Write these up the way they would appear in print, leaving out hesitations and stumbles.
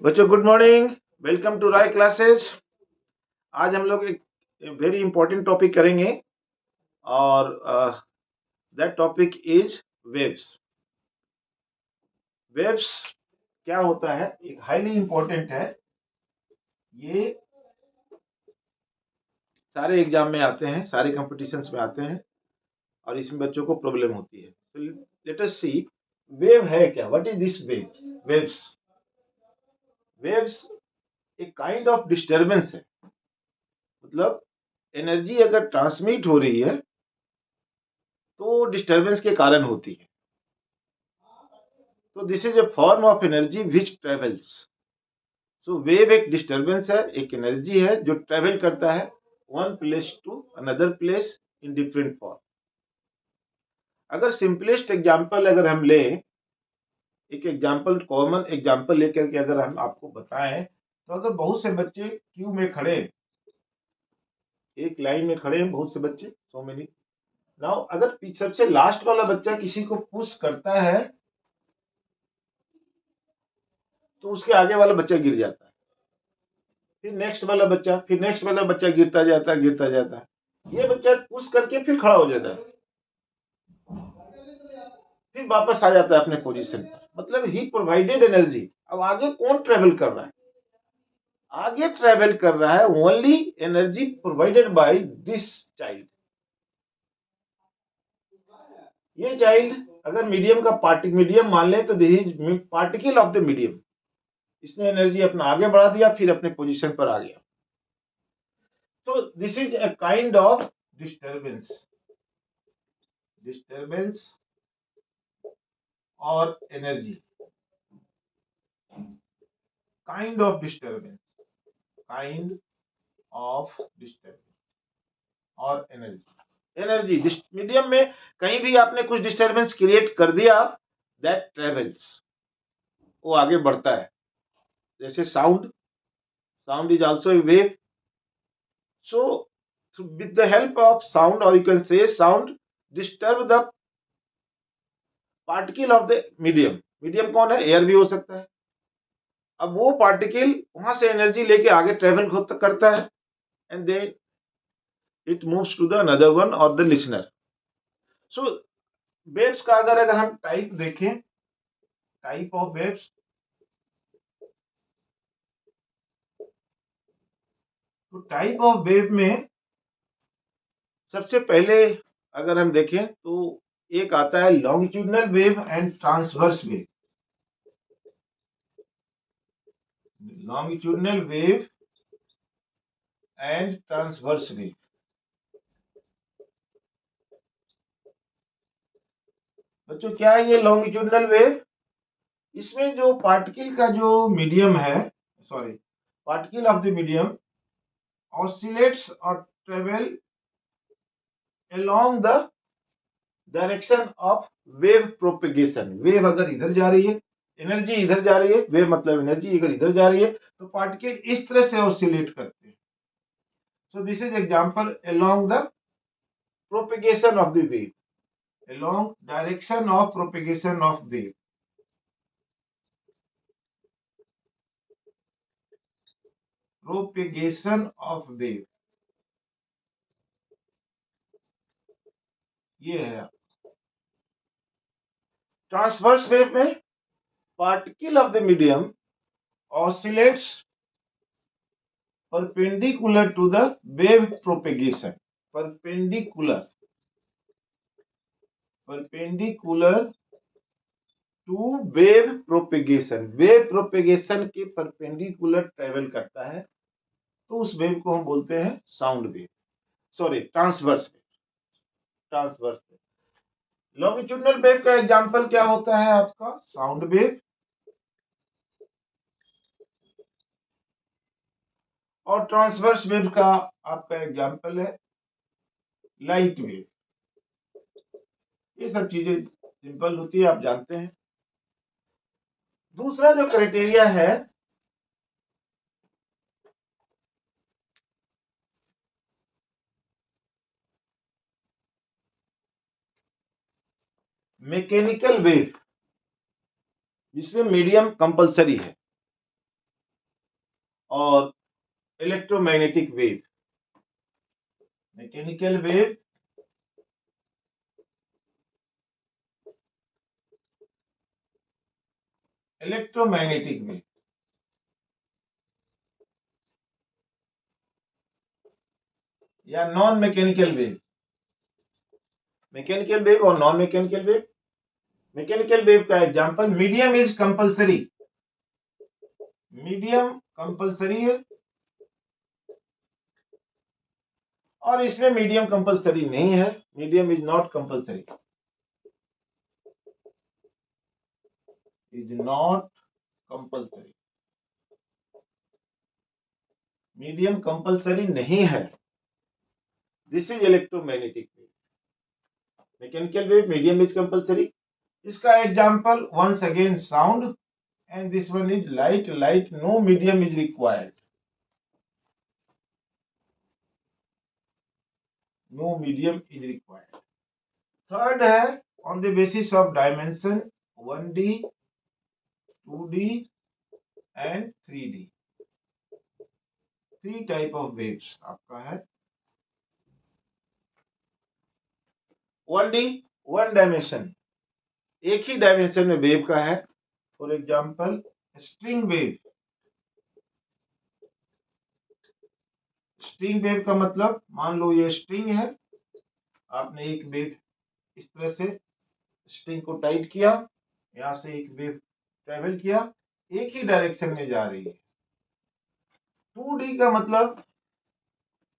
बच्चों good morning. Welcome to Rai classes. आज हम लोग एक वेरी इंपॉर्टेंट टॉपिक करेंगे और that topic is waves. Waves क्या होता है, एक हाईली इंपॉर्टेंट है। ये सारे एग्जाम में आते हैं, सारे कॉम्पिटिशन्स में आते हैं और इसमें बच्चों को प्रॉब्लम होती है। तो लेट अस सी वेव है क्या, what is this wave. Waves waves एक काइंड ऑफ डिस्टर्बेंस है। मतलब एनर्जी अगर ट्रांसमिट हो रही है तो डिस्टरबेंस के कारण होती है। तो this is a form of energy which travels. So wave एक डिस्टरबेंस है, एक एनर्जी है जो ट्रेवल करता है one place to another place in different form. अगर सिंपलेस्ट एग्जांपल अगर हम लें, एक एग्जांपल कॉमन एग्जांपल लेकर के अगर हम आपको बताएं, तो अगर बहुत से बच्चे क्यू में खड़े, एक लाइन में खड़े हैं बहुत से बच्चे, सो मेनी, नाउ अगर सबसे लास्ट वाला बच्चा किसी को पुश करता है तो उसके आगे वाला बच्चा गिर जाता है, फिर नेक्स्ट वाला बच्चा, फिर नेक्स्ट वाला बच्चा गिरता जाता है। ये बच्चा पुश करके फिर खड़ा हो जाता है, फिर वापस आ जाता है अपने पोजीशन पर। मतलब ही प्रोवाइडेड एनर्जी। अब आगे कौन ट्रेवल कर रहा है? आगे ट्रेवल कर रहा है only energy provided by this child. ये चाइल्ड अगर मीडियम का मीडियम मान ले तो this is particle of the medium. इसने एनर्जी अपना आगे बढ़ा दिया, फिर अपने पोजीशन पर आ गया। तो this is a kind of disturbance और एनर्जी, काइंड ऑफ डिस्टर्बेंस और एनर्जी मीडियम में कहीं भी आपने कुछ डिस्टर्बेंस क्रिएट कर दिया, दैट ट्रेवल्स, वो आगे बढ़ता है। जैसे sound is also a wave. So with the help of sound, और you can say sound disturb the particle of the medium. Medium कौन है? एयर भी हो सकता है। अब वो पार्टिकल वहां से एनर्जी लेके आगे ट्रेवल करता है and then it moves to the another one और द लिसनर। सो वेव्स का अगर हम टाइप देखें, टाइप ऑफ वेव्स, तो टाइप ऑफ वेव में सबसे पहले अगर हम देखें तो एक आता है longitudinal wave and transverse wave. Longitudinal wave and transverse wave. बच्चों क्या है ये लॉन्गिट्यूडनल वेव? इसमें जो पार्टिकल का जो मीडियम है, sorry, particle of the medium oscillates और travel along the direction of wave propagation. Wave अगर इधर जा रही है, एनर्जी इधर जा रही है, वेव मतलब एनर्जी अगर इधर जा रही है तो पार्टिकल इस तरह से ऑसिलेट करते हैं। सो this is example along the propagation of the wave, along direction of propagation of wave। Propagation of wave ये है। ट्रांसवर्स वेव में particle of the medium oscillates perpendicular to the wave propagation। perpendicular to wave propagation. Wave propagation के perpendicular travel करता है, तो उस wave को हम बोलते हैं sound wave, sorry transverse wave. Longitudinal wave का एग्जांपल क्या होता है आपका? Sound wave. और ट्रांसवर्स वेव का आपका एग्जांपल है लाइट वेव। ये सब चीजें सिंपल होती है, आप जानते हैं। दूसरा जो क्राइटेरिया है, मैकेनिकल वेव, जिसमें मीडियम कंपलसरी है। और electromagnetic wave. Mechanical wave, electromagnetic wave. या non mechanical wave. Mechanical wave और non mechanical wave. Mechanical wave का example, medium is compulsory. Medium compulsory है, और इसमें मीडियम कंपलसरी नहीं है। Medium is not compulsory, is not compulsory. Medium compulsory नहीं है। This is electromagnetic wave. Mechanical wave, medium is compulsory. इसका example once again sound, and this one is light. Light, no medium is required. No medium is required. Third है on the basis of dimension 1D, 2D and 3D. Three type of waves आपका है। 1D, one dimension, एक ही dimension में wave का है। For example string wave. String wave का मतलब, मान लो ये स्ट्रिंग है, आपने एक वेव इस तरह से स्ट्रिंग को टाइट किया, यहां से एक वेव ट्रेवल किया, एक ही डायरेक्शन में जा रही है। 2D का मतलब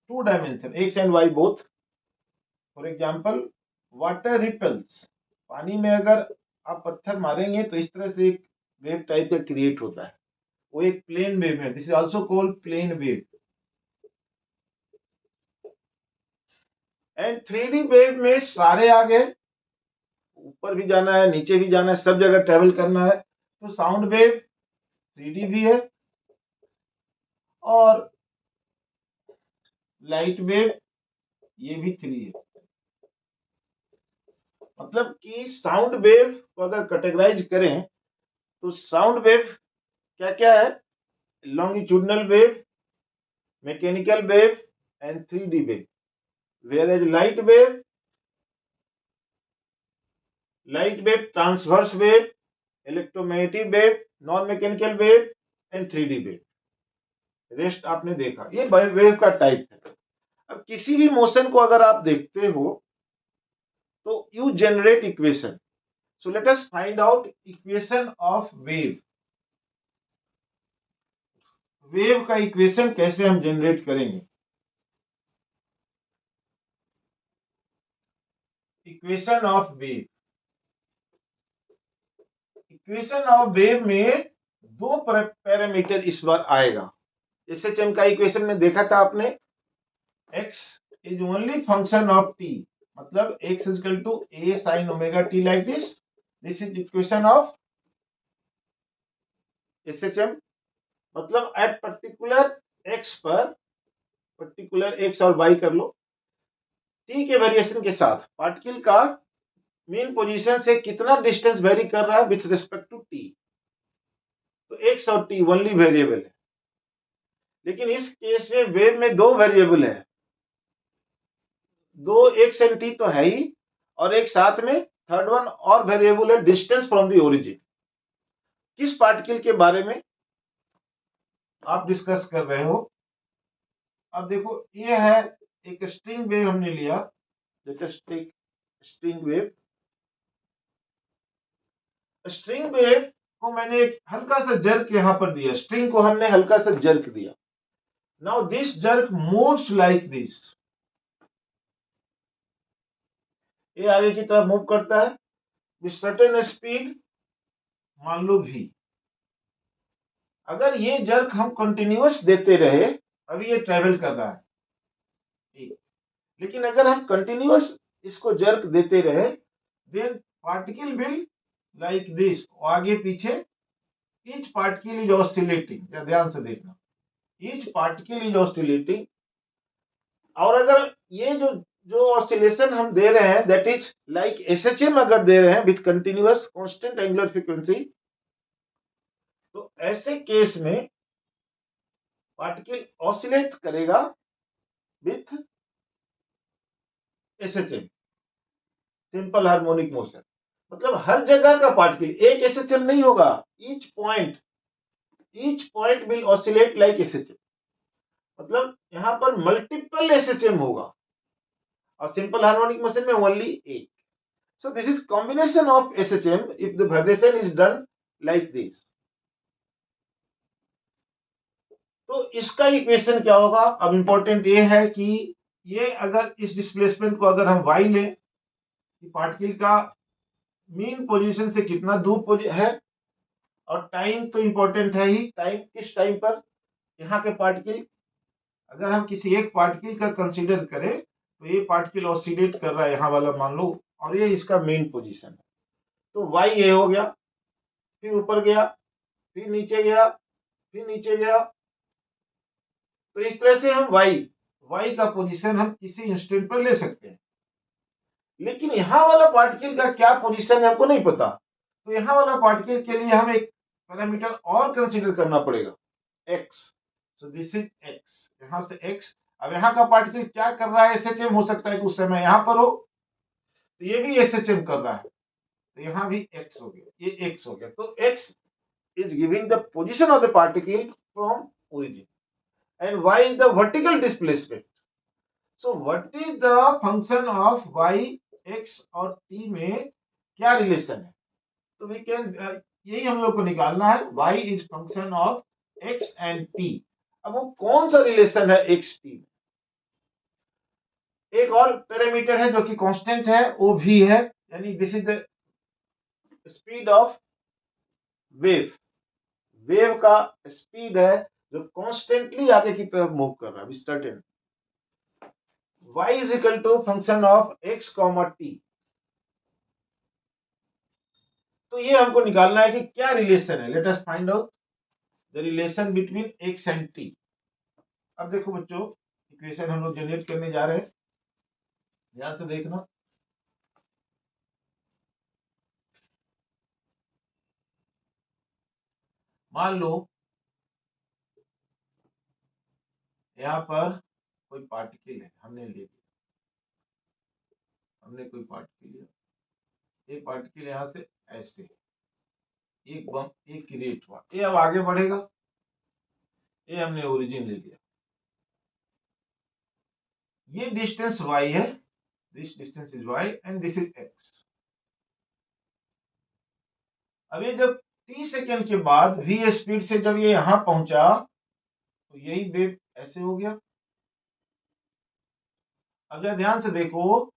two dimension, X and Y both. For example water ripples. पानी में अगर आप पत्थर मारेंगे तो इस तरह से एक वेव टाइप का क्रिएट होता है, वो एक प्लेन वेव है। This is also called plane wave. And 3D wave में सारे आ गए, ऊपर भी जाना है, नीचे भी जाना है, सब जगह ट्रेवल करना है। तो साउंड वेव 3D भी है, और लाइट वेव ये भी 3 है। मतलब कि साउंड वेव को अगर कैटेगराइज करें तो साउंड वेव क्या क्या है? Longitudinal wave, mechanical wave and 3D wave. whereas light wave transverse wave, electromagnetic wave, non mechanical wave and 3D wave। Rest आपने देखा, ये वेव का टाइप है। अब किसी भी मोशन को अगर आप देखते हो तो you generate equation. So let us find out equation of wave. Wave का इक्वेशन कैसे हम जनरेट करेंगे? Equation of wave. Equation of wave में दो पैरामीटर इस बार आएगा। एसएचएम का इक्वेशन में देखा था आपने, x is only function of t, मतलब x is equal to a sin omega t like this. This is equation of SHM. मतलब एट पर्टिकुलर x पर, पर्टिकुलर x और y कर लो, t के वेरिएशन के साथ पार्टिकल का मेन पोजीशन से कितना डिस्टेंस वेरी कर रहा है विथ रिस्पेक्ट टू t। तो x और t ओनली वेरिएबल है। लेकिन इस केस में वेव में दो वेरिएबल है, दो x एंड t तो है ही, और एक साथ में थर्ड वन और वेरिएबल है, डिस्टेंस फ्रॉम द ओरिजिन। किस पार्टिकल के बारे में आप डिस्कस कर रहे हो? अब देखो, ये है एक स्ट्रिंग वेव हमने लिया, let us take string wave. String wave को मैंने एक हल्का सा जर्क यहां पर दिया, स्ट्रिंग को हमने हल्का सा जर्क दिया। Now this jerk moves like this. ये आगे की तरफ मूव करता है विद सर्टेन स्पीड, मान लो v। अगर ये जर्क हम कंटिन्यूअस देते रहे, अभी ये ट्रेवल कर रहा है, लेकिन अगर हम कंटिन्यूअस इसको जर्क देते रहे, then particle will like this, आगे पीछे। ईच पार्टिकल इज ऑसिलेटिंग, ध्यान से देखना, ईच पार्टिकल इज ऑसिलेटिंग। और अगर ये जो जो ऑसिलेशन हम दे रहे हैं, दैट इज लाइक एसएचएम अगर दे रहे हैं with continuous constant angular frequency, तो ऐसे केस में पार्टिकल ऑसिलेट करेगा with SHM, simple harmonic motion. मतलब हर जगह का पार्टिकल एक एसएचएम नहीं होगा, each point will oscillate like SHM. मतलब यहां पर मल्टीपल एसएचएम होगा और सिंपल हार्मोनिक मोशन में ओनली एक। So this is combination of SHM if the vibration is done like this. तो इसका इक्वेशन क्या होगा? अब इंपॉर्टेंट ये है कि ये अगर इस डिस्प्लेसमेंट को अगर हम y लें कि पार्टिकल का मीन पोजीशन से कितना दूर है, और टाइम तो इंपॉर्टेंट है ही, टाइम किस टाइम पर यहाँ के पार्टिकल, अगर हम किसी एक पार्टिकल का कंसीडर करें तो ये पार्टिकल ऑसिलेट कर रहा है यहाँ वाला मान लो, और ये इसका मेन पोजीशन है। तो y ये हो गया, फिर ऊपर गया, फिर नीचे गया, फिर नीचे गया। तो इस तरह से हम y का पोजीशन हम किसी इंस्टेंट पर ले सकते हैं। लेकिन यहां वाला पार्टिकल का क्या पोजीशन है हमको नहीं पता, तो यहां वाला पार्टिकल के लिए हम एक पैरामीटर और कंसीडर करना पड़ेगा, x। So this is x, यहां से x। अब यहाँ का पार्टिकल क्या कर रहा है? एसएचएम हो सकता है कि उस समय यहां पर हो, तो ये भी एसएचएम कर रहा है, तो यहाँ भी x हो गया, ये x हो गया। तो x is giving the position of the particle from origin, and y is the vertical displacement. So what is the function of y, x और t में क्या रिलेशन है? तो वी कैन यही हम लोग को निकालना है, y is function of x and t। अब वो कौन सा रिलेशन है x t में? एक और पैरामीटर है जो कि कांस्टेंट है, वो भी है, यानी this is the speed of wave. Wave का स्पीड है जो कॉन्स्टेंटली आगे की तरफ मूव कर रहा है, certain. y is equal to function of x comma t। तो ये हमको निकालना है कि क्या रिलेशन है। Let us find out the relation between x and t। अब देखो बच्चों, इक्वेशन हम लोग जनरेट करने जा रहे हैं, ध्यान से देखना। मान लो यहाँ पर कोई पार्टिकल है, हमने ले लिया, हमने कोई पार्टिकल लिया, एक पार्टिकल यहाँ से ऐसे एक बम एक क्रिएट हुआ, ये अब आगे बढ़ेगा, ये हमने ओरिजिन ले लिया, ये डिस्टेंस y है, this distance is y and this is x। अब ये जब t सेकेंड के बाद v स्पीड से जब ये यहां पहुंचा तो यही वेव ऐसे हो गया। अगर ध्यान से देखो,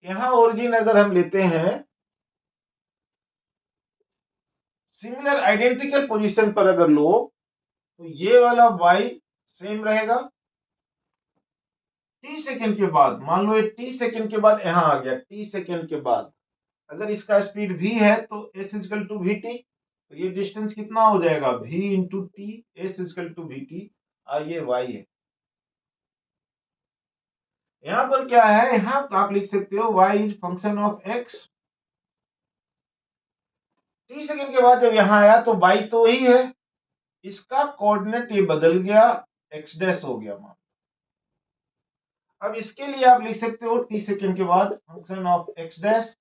यहां ओरिजिन अगर हम लेते हैं सिमिलर आइडेंटिकल पोजीशन पर अगर लो तो ये वाला y सेम रहेगा। t सेकेंड के बाद मान लो ये t सेकेंड के बाद यहां आ गया, t सेकेंड के बाद अगर इसका स्पीड v है तो s इक्वल टू vt, तो ये डिस्टेंस कितना हो जाएगा? v into t, s equal to vt, ये y है। यहां पर क्या है? यहां तो आप लिख सकते हो y is function of x। T second के बाद जब यहां आया तो y तो वही है, इसका कोऑर्डिनेट ये बदल गया, x डैश हो गया मान। अब इसके लिए आप लिख सकते हो टी सेकेंड के बाद function of x dash,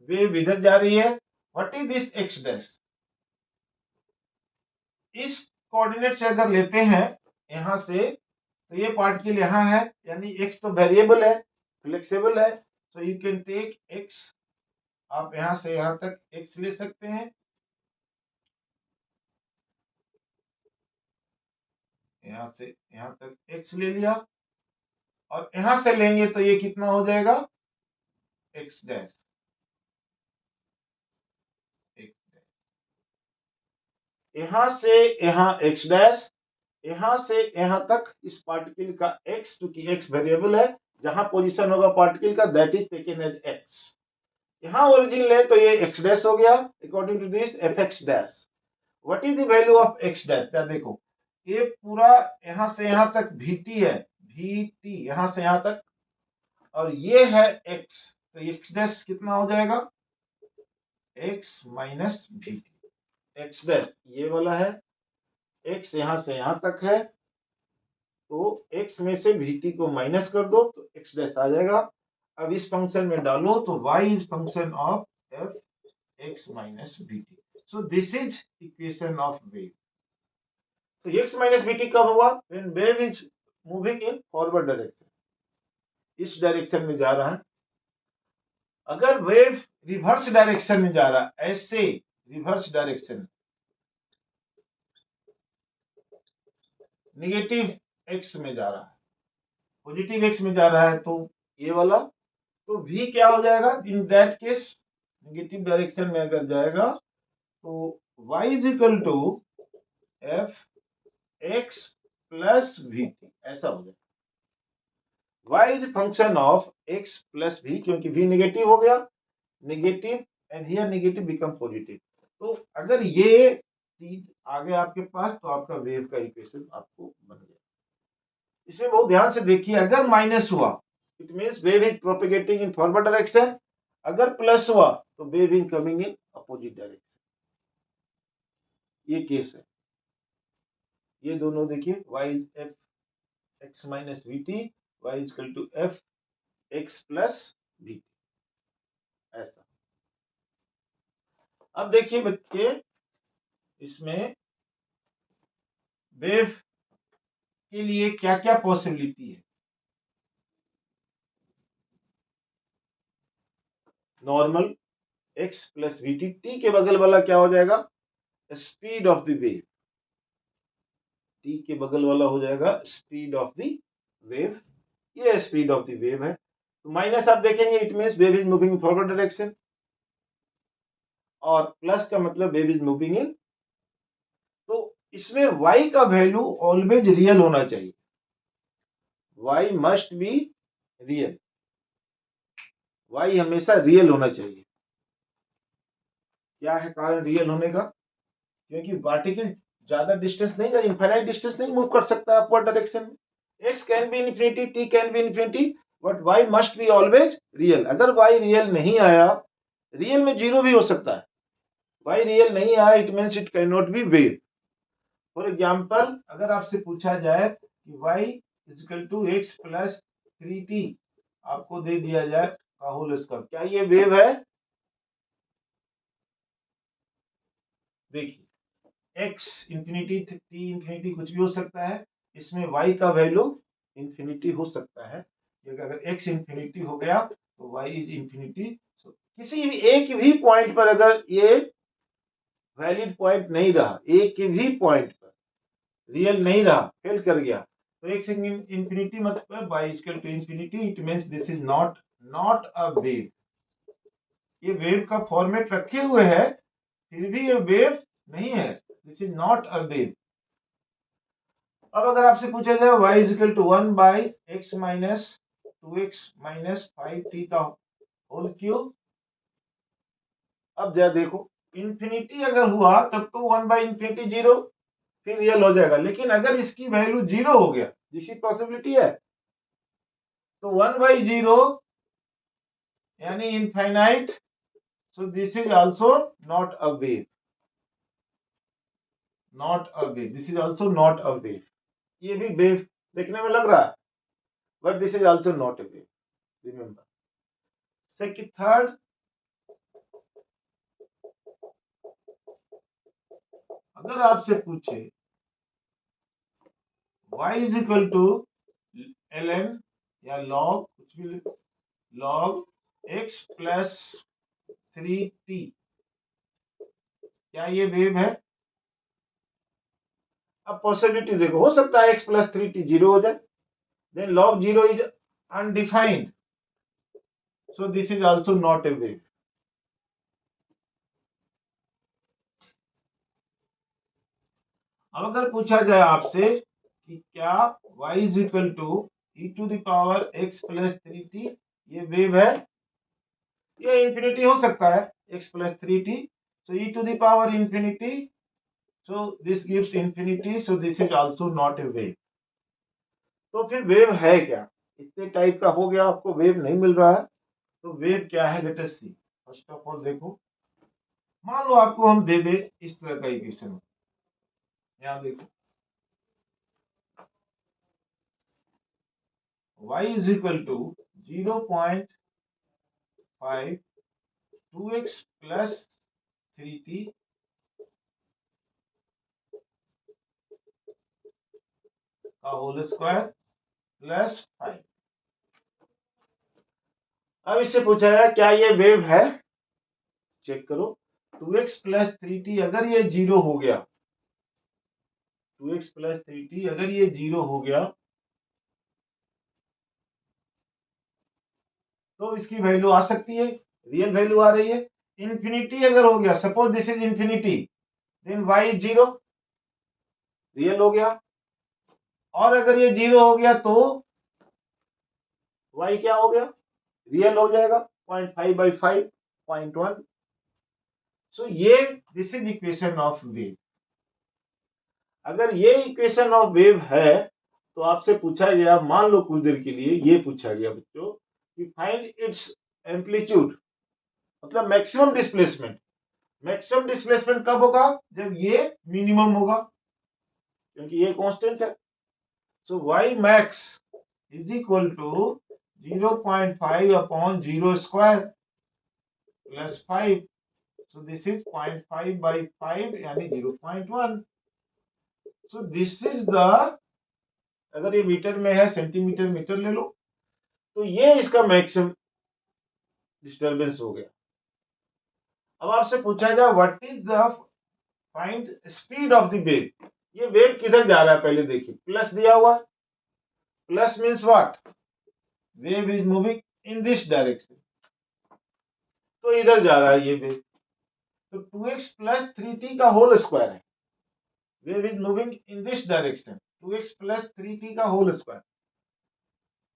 wave इधर जा रही है, what is this x dash? इस कोऑर्डिनेट से अगर लेते हैं यहां से, तो ये पार्टिकल यहां है, यानी x तो वेरिएबल है, फ्लेक्सिबल है, so you can take x, आप यहां से यहां तक x ले सकते हैं, यहां से यहां तक x ले लिया, और यहां से लेंगे तो ये कितना हो जाएगा? x डैश, यहां से यहां x डैश, यहां से यहां तक इस पार्टिकल का x, क्योंकि x वेरिएबल है, जहां पोजीशन होगा पार्टिकल का that is taken as x। यहां ओरिजिन ले तो ये x डैश हो गया, according to this fx dash. What is the value of x dash? क्या देखो, ये पूरा यहां से यहां तक vt है, vt यहां से यहां तक, और ये है x, तो x डैश कितना हो जाएगा? x minus vt। x dash ये वाला है, x यहां से यहां तक है, तो x में से vt को माइनस कर दो तो x डैश आ जाएगा। अब इस फंक्शन में डालो तो y is function of f x minus vt। So this is equation of wave. तो x माइनस vt कब हुआ? When wave is moving in forward direction, इस डायरेक्शन में जा रहा है। अगर वेव रिवर्स डायरेक्शन में जा रहा है, ऐसे रिवर्स डायरेक्शन नेगेटिव x में जा रहा है, पॉजिटिव x में जा रहा है, तो ये वाला, तो v क्या हो जाएगा in that case? Negative direction में अगर जाएगा तो y is equal to f x plus v t, ऐसा हो जाएगा। y is function of x plus v, क्योंकि v नेगेटिव हो गया, negative and here negative become positive. तो अगर ये चीज आ गया आपके पास तो आपका वेव का इक्वेशन आपको बन गया। इसमें बहुत ध्यान से देखिए, अगर माइनस हुआ it means wave is propagating in forward direction, अगर प्लस हुआ तो wave is coming in opposite direction. ये केस है। ये दोनों देखिए, y is f x minus v t, y is equal to f x plus v t, ऐसा। अब देखिए बच्चे, इसमें वेव के लिए क्या क्या पॉसिबिलिटी है। Normal x plus v T, T के बगल वाला क्या हो जाएगा? Speed of the wave. T के बगल वाला हो जाएगा स्पीड ऑफ द वेव, ये स्पीड ऑफ द वेव है। तो माइनस आप देखेंगे it means wave is moving in forward direction, और प्लस का मतलब वेव इज मूविंग इन। तो इसमें y का वैल्यू ऑलवेज रियल होना चाहिए, y must be real, y हमेशा रियल होना चाहिए। क्या है कारण रियल होने का? क्योंकि पार्टिकल ज्यादा डिस्टेंस नहीं, इनफाइनाइट डिस्टेंस नहीं मूव कर सकता अपवर्ड डायरेक्शन में। x can be infinity, t can be infinity, but y must be always real. अगर y रियल नहीं आया, रियल में जीरो भी हो सकता है, y रियल नहीं आया it means it can not be wave. For example, अगर आपसे पूछा जाए कि y is equal to x plus 3t आपको दे दिया जाए का होल स्क्वायर, क्या ये वेव है? देखिए x इंफिनिटी, t इंफिनिटी, कुछ भी हो सकता है। इसमें y का वैल्यू इंफिनिटी हो सकता है। अगर x इंफिनिटी हो गया तो y इज इंफिनिटी। किसी भी एक भी पॉइंट पर अगर ये वैलिड पॉइंट नहीं रहा, एक भी पॉइंट पर रियल नहीं रहा, फेल कर गया, तो x इंफिनिटी मतलब y equal to infinity, it means this is not a wave. ये वेव का फॉर्मेट रखे हुए है, फिर भी ये वेव नहीं है, this is not a wave. अब अगर आपसे पूछा जाए y is equal to 1 by x minus 2x minus 5t का होल क्यूब, अब जरा देखो, इंफिनिटी अगर हुआ तब तो 1 बाई इंफिनिटी जीरो, फिर रियल हो जाएगा। लेकिन अगर इसकी वैल्यू जीरो हो गया, जिसकी पॉसिबिलिटी है, तो 1 बाई जीरो यानी infinite, so this is also not a wave, not a wave, this is also not a wave. ये भी वेव देखने में लग रहा है, but this is also not a wave, remember. Second, third, अगर आपसे पूछे y is equal to ln या log, कुछ भी log x प्लस 3t, क्या ये वेव है? अब पॉसिबिलिटी देखो, हो सकता है x प्लस 3t जीरो हो जाए, then log zero is undefined, so this is also not a wave. अब अगर पूछा जाए आपसे कि क्या y is equal to e to the power x plus 3t ये वेव है? ये इंफिनिटी हो सकता है, x plus 3t, so e to the power infinity, so this gives infinity, so this is also not a wave। तो फिर wave है क्या? इतने टाइप का हो गया, आपको वेव नहीं मिल रहा है, तो वेव क्या है? Let us see. First of all देखो, मान लो आपको हम दे दे इस तरह का इक्वेशन, यहां देखो y is equal to 0.5 2x plus 3t का होल स्क्वायर प्लस 5। अब इससे पूछा है क्या ये वेव है, चेक करो। 2x प्लस 3t अगर ये जीरो हो गया, 2x प्लस 3t अगर ये जीरो हो गया तो इसकी वैल्यू आ सकती है, रियल वैल्यू आ रही है। इंफिनिटी अगर हो गया, suppose this is infinity, then y is zero, real हो गया। और अगर ये जीरो हो गया तो y क्या हो गया, रियल हो जाएगा, 0.5/5 0.1। सो ये this is equation of wave. अगर ये इक्वेशन ऑफ वेव है तो आपसे पूछा गया, मान लो कुछ देर के लिए ये पूछा गया बच्चों कि फाइंड इट्स एम्पलीट्यूड, मतलब मैक्सिमम डिस्प्लेसमेंट। मैक्सिमम डिस्प्लेसमेंट कब होगा, जब ये मिनिमम होगा, क्योंकि ये कांस्टेंट है। So y max is equal to 0.5 upon 0 square plus 5। So this is 0.5/5 यानी 0.1। सो दिस इज द, अगर ये मीटर में है, सेंटीमीटर मीटर ले लो, तो ये इसका मैक्सिमम डिस्टर्बेंस हो गया। अब आपसे पूछा जाए what is the find speed of the wave. ये वेव किधर जा रहा है पहले देखिए, प्लस दिया हुआ, plus means what, wave is moving in this direction, तो इधर जा रहा है ये वेव। तो 2x प्लस 3t का होल स्क्वायर है, wave is moving in this direction, 2x plus 3t का होल स्क्वायर।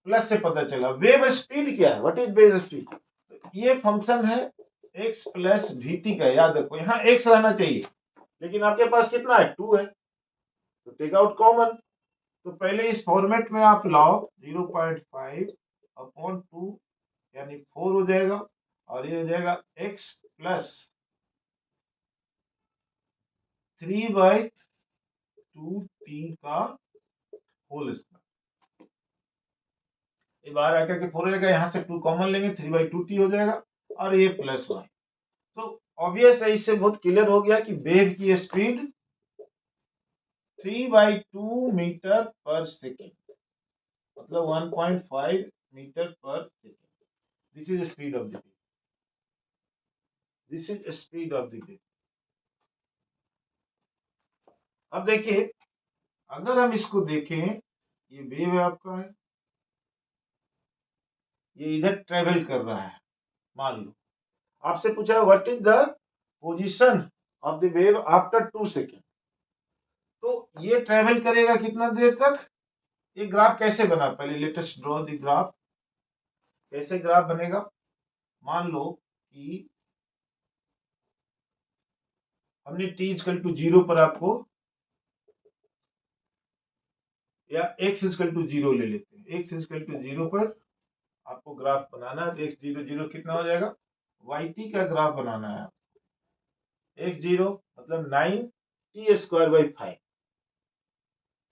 प्लस से पता चला वेव स्पीड क्या है, व्हाट इज वेव स्पीड। तो ये फंक्शन है x प्लस vt का, याद रखो यहाँ x रहना चाहिए, लेकिन आपके पास कितना है, 2 है, तो टेक आउट कॉमन। तो पहले इस फॉर्मेट में आप लाओ, 0.5 अपॉन 2 यानी 4 हो जाएगा, और ये हो जाएगा x प्लस 3/2t का होल स्क्वायर। ये बाहर आकर के 4 हो जाएगा, यहाँ से 2 कॉमन लेंगे, 3/2t हो जाएगा, और ये प्लस 1। तो ऑब्वियस है, इससे बहुत क्लियर हो गया कि वेव की स्पीड 3/2 मीटर पर सेकेंड, मतलब 1.5 metre per second. This is speed of the wave, this is speed of the wave. अब देखिए, अगर हम इसको देखें, ये वेव है आपका है, ये इधर ट्रेवल कर रहा है, मान लो आपसे पूछा what is the position of the wave after 2 second. तो ये ट्रेवल करेगा कितना देर तक, ये ग्राफ कैसे बना, पहले let us draw the graph. कैसे ग्राफ बनेगा, मान लो कि हमने t इक्वल टू 0 पर आपको, या x इक्वल टू 0 ले लेते हैं, x इक्वल टू 0 पर आपको ग्राफ बनाना है। तो x 0 0 कितना हो जाएगा, yt का ग्राफ बनाना है। x 0 मतलब 9t²/5,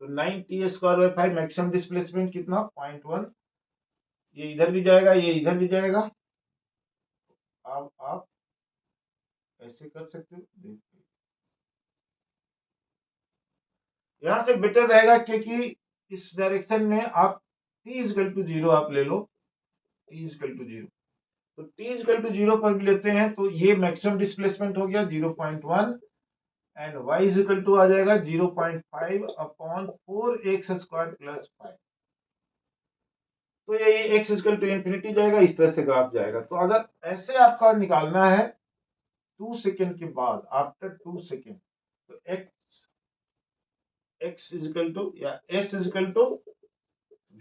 तो 9t²/5 मैक्सिमम डिस्प्लेसमेंट कितना, 0.1। ये इधर भी जाएगा, ये इधर भी जाएगा, आप ऐसे कर सकते हो। यहां से बेटर रहेगा क्योंकि इस डायरेक्शन में आप t इक्वल टू 0 आप ले लो, t इक्वल टू 0। तो t इक्वल टू 0 पर भी लेते हैं तो ये मैक्सिमम डिस्प्लेसमेंट हो गया 0.1, and y is equal to आ जाएगा 0.5 अपॉन 4x² प्लस 5। तो ये x इक्वल टू इंफिनिटी जाएगा, इस तरह से ग्राफ जाएगा। तो अगर ऐसे आपका निकालना है 2 सेकेंड के बाद, आफ्टर 2 सेकेंड, तो x इज इक्वल टू या s is equal to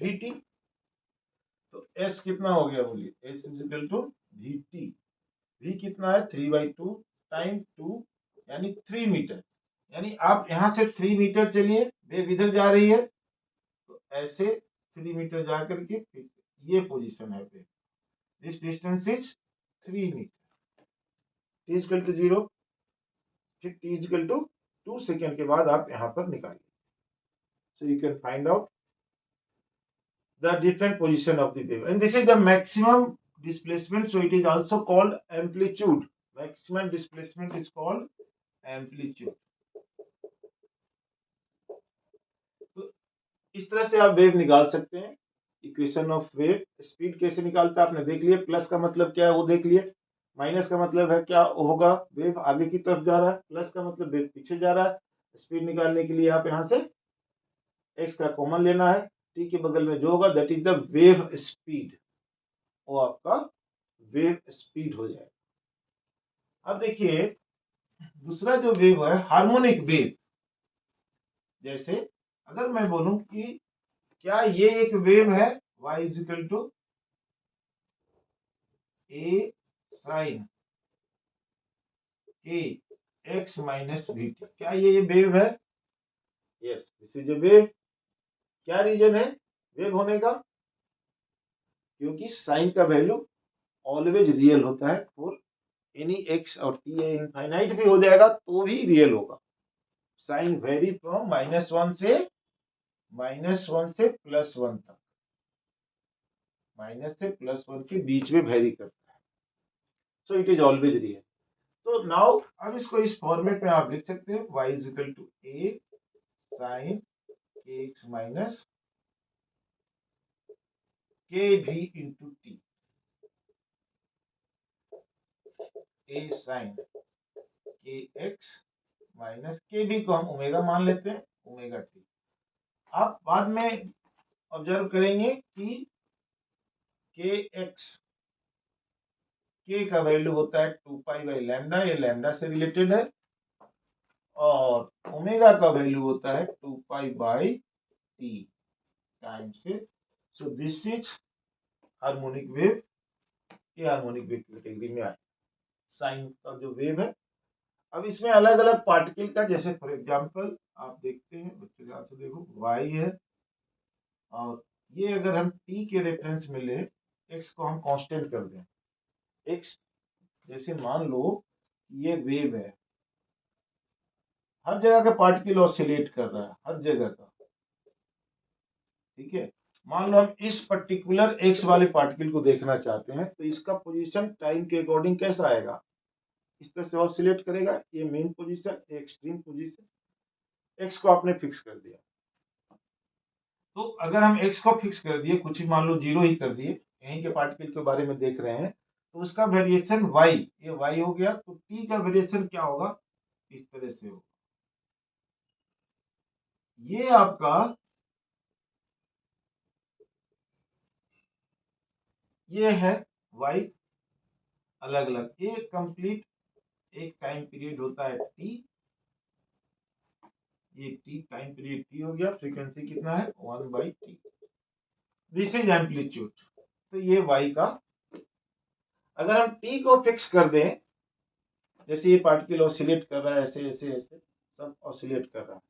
vt। तो s कितना हो गया बोलिए, s is equal to vt। v कितना है, 3/2 टाइम 2 यानी 3 मीटर। यानी आप यहां से 3 मीटर चलिए, वेव इधर जा रही है, तो ऐसे 3 मीटर जा करके फिर ये पोजीशन है wave, this distance is 3 metre. t equal to 0, फिर t इक्वल टू 2 सेकेंड के बाद आप यहाँ पर निकालिए. So you can find out the different position of the wave, and this is the maximum displacement, so it is also called amplitude. Maximum displacement is called amplitude. तो इस तरह से आप वेव निकाल सकते हैं. Equation of wave. स्पीड कैसे निकालते हैं आपने देख लिया. प्लस का मतलब क्या है वो देख लिए. माइनस का मतलब है क्या होगा, वेव आगे की तरफ जा रहा है. प्लस का मतलब वेव पीछे जा रहा है. स्पीड निकालने के लिए आप यहाँ से x का कॉमन लेना है. t के बगल में जो होगा that is the wave speed, वो आपका वेव स्पीड हो जाएगा. अब देखिए दूसरा जो वेव है हार्मोनिक वेव. जैसे अगर मैं बोलूं कि क्या ये एक वेव है, y is equal to a sine k x minus v t, क्या ये वेव है? Yes, this is a wave. क्या रीजन है वेव होने का? क्योंकि साइन का वैल्यू ऑलवेज रियल होता है फॉर एनी एक्स, और टी इनफाइनाइट भी हो जाएगा तो भी रियल होगा. साइन वेरी फ्रॉम -1 से +1 तक, माइनस से +1 के बीच में वेरी करता है. So it is always real. तो नाउ अब इसको इस फॉर्मेट में आप लिख सकते हैं y is equal to a sine kx minus kv into t. a sine kx minus kv को हम ओमेगा मान लेते हैं, ओमेगा टी. आप बाद में ऑब्जर्व करेंगे कि kx k का वैल्यू होता है 2 पाई बाई लैम्डा, ये लैम्डा से रिलेटेड है, और ओमेगा का वैल्यू होता है 2 पाई बाई टी टाइम से. सो दिस इज हार्मोनिक वेव. ये हार्मोनिक वेव कैटेगरी में आए. साइन का जो वेव है, अब इसमें अलग अलग पार्टिकल का, जैसे फॉर एग्जांपल आप देखते हैं, बच्चे ध्यान से देखो, y है, और ये अगर हम t के रेफरेंस में ले, x को हम कांस्टेंट कर दें. x जैसे मान लो ये वेव है, हर जगह का पार्टिकल ऑसिलेट कर रहा है, हर जगह का. ठीक है, मान लो हम इस पर्टिकुलर x वाले पार्टिकल को देखना चाहते हैं, तो इसका पोजीशन टाइम के अकॉर्डिंग कैसा आएगा, इस तरह से ऑसिलेट करेगा. ये main position, extreme position. x को आपने फिक्स कर दिया. तो अगर हम x को फिक्स कर दिए, कुछ ही मान लो 0 ही कर दिए, यहीं के पार्टिकल के बारे में देख रहे हैं, तो उसका वेरिएशन y, ये y हो गया. तो t का वेरिएशन क्या होगा, इस तरह से होगा. ये आपका, ये है y अलग अलग. ये कंप्लीट एक टाइम पीरियड होता है t. ये t टाइम पीरियड t हो गया. फ्रीक्वेंसी कितना है 1/t. This is amplitude. तो ये y का, अगर हम t को फिक्स कर दें, जैसे ये पार्टिकल ऑसिलेट कर रहा है, ऐसे ऐसे ऐसे सब ऑसिलेट कर रहा है,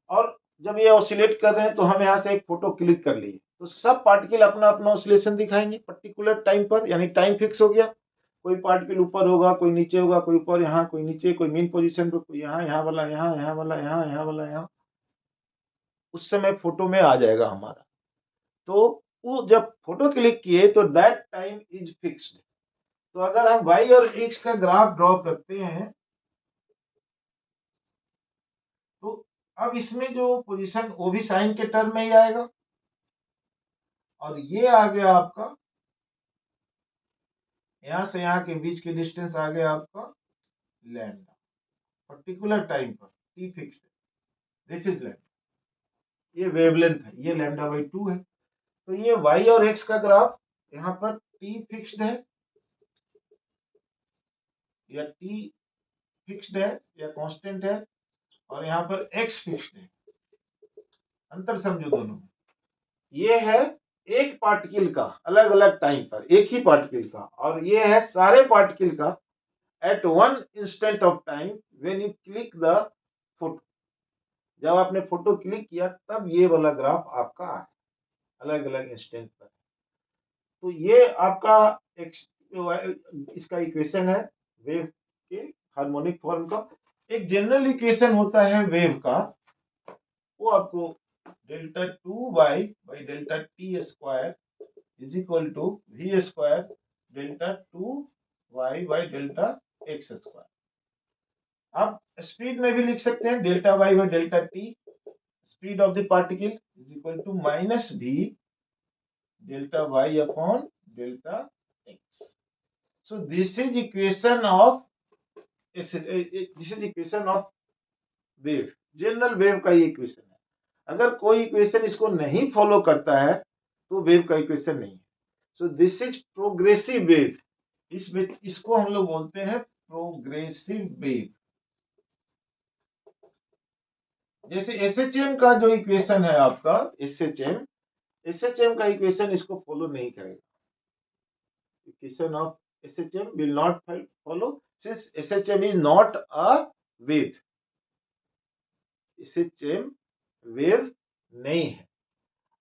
और जब ये ऑसिलेट कर रहे हैं तो हम यहाँ से एक फोटो क्लिक कर लिए, तो सब पार्टिकल अपना अपना ऑसिलेशन दिखाएंगे पर्टिकुलर टाइम पर, यानी टाइम फिक्स हो गया. कोई पार्टिकल ऊपर होगा, कोई नीचे होगा, कोई ऊपर यहाँ, कोई नीचे, कोई मेन पोजीशन पे, कोई यहाँ, यहाँ वाला यहाँ, यहाँ वाला यहाँ, यहाँ वाला यहाँ. उस समय फोटो में आ जाएगा हमारा. तो वो जब फोटो क्लिक किए तो दैट टाइम इज फिक्स्ड. तो अगर हम y और x का ग्राफ ड्रॉ करते हैं, तो अब इसमें जो पोजीशन वो भी साइन के टर्म में ही आएगा, और ये आ गया आपका, यहां से यहां के बीच के डिस्टेंस आ गया आपका लैम्डा. पर्टिकुलर टाइम पर t फिक्स है, दिस इज लैम्डा. ये वेवलेंथ है, ये λ/2 है. तो ये y और x का ग्राफ, यहाँ पर t फिक्स्ड है या t फिक्स्ड है या कांस्टेंट है, और यहाँ पर x फिक्स्ड है. अंतर समझो दोनों में. ये है एक पार्टिकल का अलग अलग टाइम पर, एक ही पार्टिकल का, और ये है सारे पार्टिकल का at one instant of time when you click the photo. जब आपने फोटो क्लिक किया तब ये वाला ग्राफ आपका है, अलग अलग इंस्टेंट पर. तो ये आपका एक, इसका इक्वेशन है वेव के हार्मोनिक फॉर्म का. एक जनरल इक्वेशन होता है वेव का, वो आपको delta 2y by delta t square is equal to v square delta 2y by delta x square. आप स्पीड में भी लिख सकते हैं delta y by delta t, speed of the particle is equal to minus v delta y upon delta x. So this is equation of wave, general wave का ये equation है। अगर कोई इक्वेशन इसको नहीं फॉलो करता है तो वेव का इक्वेशन नहीं है। सो दिस इज प्रोग्रेसिव वेव, इसको हम लोग बोलते हैं प्रोग्रेसिव वेव। जैसे एसएचएम का जो इक्वेशन है आपका, एसएचएम का इक्वेशन इसको फॉलो नहीं करेगा। Equation of SHM will not follow since SHM is not a wave. SHM wave नहीं है।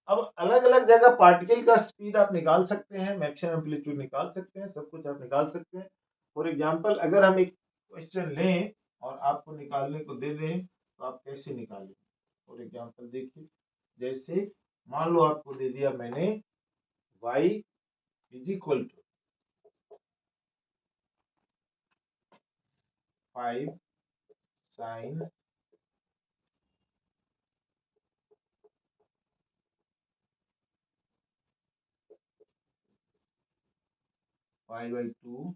अब अलग अलग जगह पार्टिकल का स्पीड आप निकाल सकते हैं, मैक्सिमम एम्पलीट्यूड निकाल सकते हैं, सब कुछ आप निकाल सकते हैं। फॉर एग्जांपल अगर हम एक क्वेश्चन लें और आपको निकालने को दे दें तो आप कैसे निकालेंगे? फॉर एग्जांपल देखिए, जैसे मान लो आपको दे दिया मैंने y is equal to 5 sine pi by 2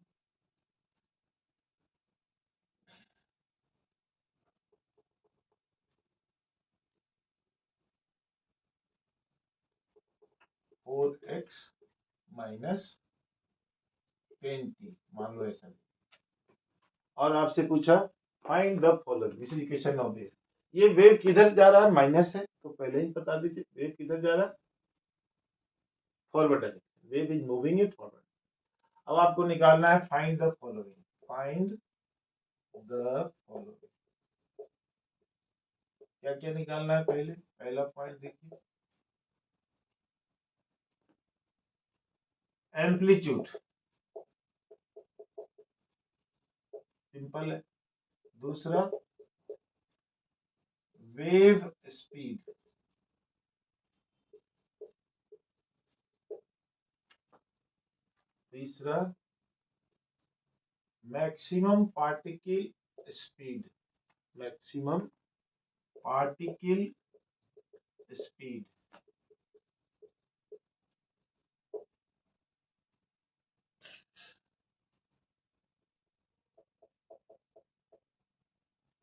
4x minus 10t, मान लो ऐसा। और आपसे पूछा find the following, this is equation of wave. ये वेव किधर जा रहा है? माइनस है, तो पहले ही बता दीजिए वेव किधर जा रहा है, forward direction. Wave is moving it forward. अब आपको निकालना है find the following, find the following. क्या क्या निकालना है? पहले पहला पॉइंट देखिए, एम्पलीट्यूड, सिंपल है। दूसरा वेव स्पीड, तीसरा maximum particle speed, maximum particle speed,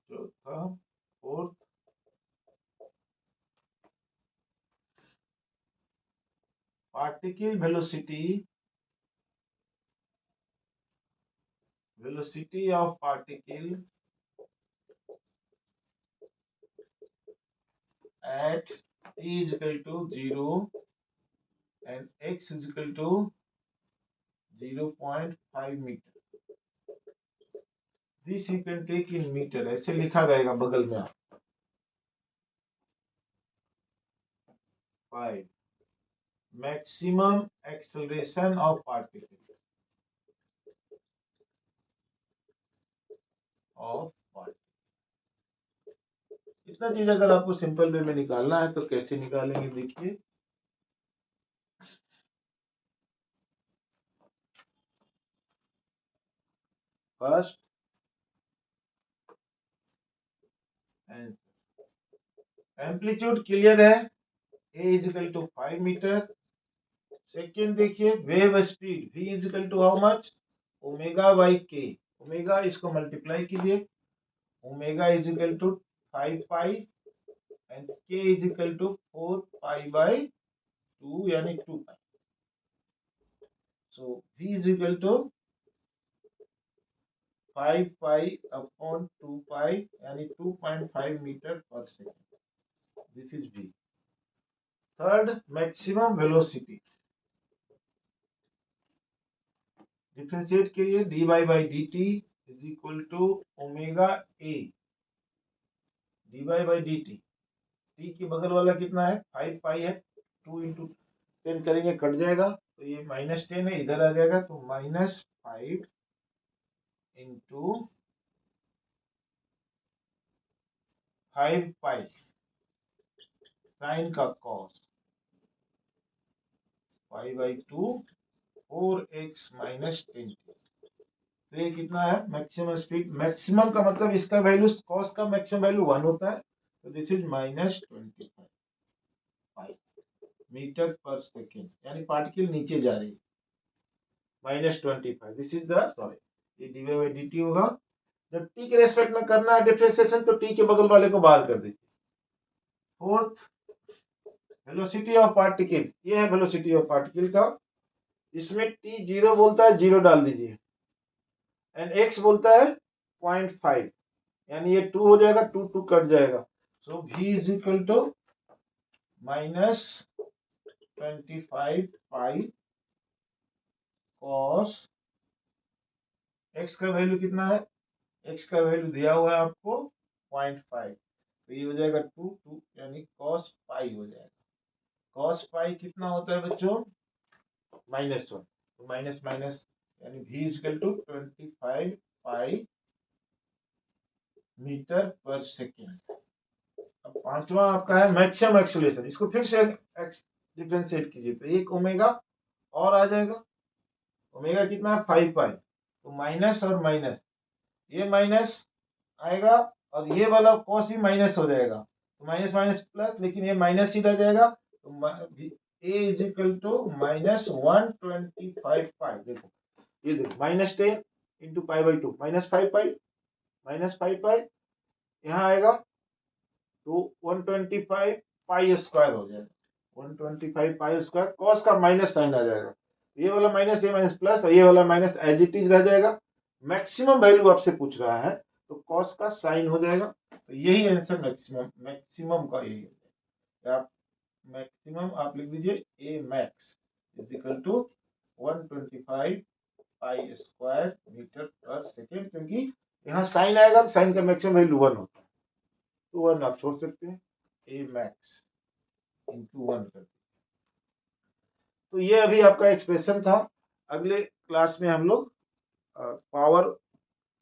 चौथा fourth particle velocity, velocity of particle at t is equal to 0 and x is equal to 0.5 meter. This you can take in meter, ऐसे लिखा रहेगा बगल में आप। 5 maximum acceleration of particle इतना चीज अगर आपको सिंपल वे में निकालना है तो कैसे निकालेंगे? देखिए, फर्स्ट एम्पलीट्यूड क्लियर है, a is equal to 5 metre. Second देखिए wave speed, v is equal to how much, omega by K. Omega इसको मल्टीप्लाई कीजिए, omega is equal to 5 pi and K is equal to 4 pi by 2 यानी 2 pi. So v is equal to 5 pi upon 2 pi यानी 2.5 metre per second. This is v। Third maximum velocity, differentiate करिए, dy by dt is equal to omega a dy by dt। T के बगल वाला कितना है? 5 पाई है, 2 into 10 करेंगे cut जाएगा, तो ये -10 है, इधर आ जाएगा, तो -5 इंटू 5 पाई साइन का cos pi by 2 4x minus 10t। तो ये कितना है मैक्सिमम स्पीड। मैक्सिमम का मतलब इसका वैल्यू कॉस का मैक्सिमम वैल्यू 1 होता है, तो this is -25 metre per second, यानी पार्टिकल नीचे जा रही है। -25 दिस इज द सॉरी, ये डी बाई डी टी होगा। जब टी के रेस्पेक्ट में करना है डिफरेंशिएशन तो टी के बगल वाले को बाहर कर दीजिए। फोर्थ वेलोसिटी ऑफ पार्टिकल, ये है वेलोसिटी ऑफ पार्टिकल का। इसमें टी 0 बोलता है, 0 डाल दीजिए, एंड एक्स बोलता है 0.5, यानी ये 2 हो जाएगा, 2 2 कट जाएगा। So v is equal to -25 pi cos, x का वैल्यू कितना है, एक्स का वैल्यू दिया हुआ है आपको 0.5, तो ये हो जाएगा 2 2, यानी कॉस पाई हो जाएगा। कॉस पाई कितना होता है बच्चों, -1, तो माइनस माइनस, यानी v is equal to 25 pi metre per second. अब पांचवा आपका है मैक्सिमम एक्सेलरेशन, इसको फिर से डिफरेंशिएट कीजिए, तो एक ओमेगा और आ जाएगा। ओमेगा कितना है 5 पाई, तो माइनस और माइनस, ये माइनस आएगा और ये वाला कॉस भी माइनस हो जाएगा, तो माइनस माइनस प्लस, लेकिन ये माइनस ही रह जाएगा, तो ए इज इक्वल टू -125 पाई। देखो ये देखो -10 इंटू पाई बाई 2, -5 पाई, -5 पाई यहाँ आएगा, तो 125 पाई स्क्वायर हो जाएगा। 125 पाई स्क्वायर, कॉस का माइनस साइन आ जाएगा, ये वाला माइनस, ये माइनस प्लस, और ये वाला माइनस एज इट इज रह जाएगा। मैक्सिमम वैल्यू आपसे पूछ रहा है, तो कॉस का साइन हो जाएगा। तो यही आंसर मैक्सिमम, मैक्सिमम का यही है। आप मैक्सिमम आप लिख दीजिए A max is equal to 125 pi square metre per second, क्योंकि यहाँ साइन आएगा तो साइन का मैक्सिमम वैल्यू 1 होता है, तो 1 आप छोड़ सकते हैं, ए मैक्स इंटू 1 कर। तो ये अभी आपका एक्सप्रेशन था। अगले क्लास में हम लोग पावर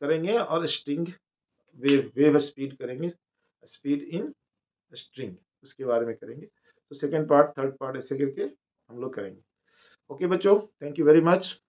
करेंगे और स्ट्रिंग वेव स्पीड करेंगे, स्पीड इन स्ट्रिंग, उसके बारे में करेंगे। तो सेकंड पार्ट, थर्ड पार्ट ऐसे करके हम लोग करेंगे। ओके बच्चों, थैंक यू वेरी मच।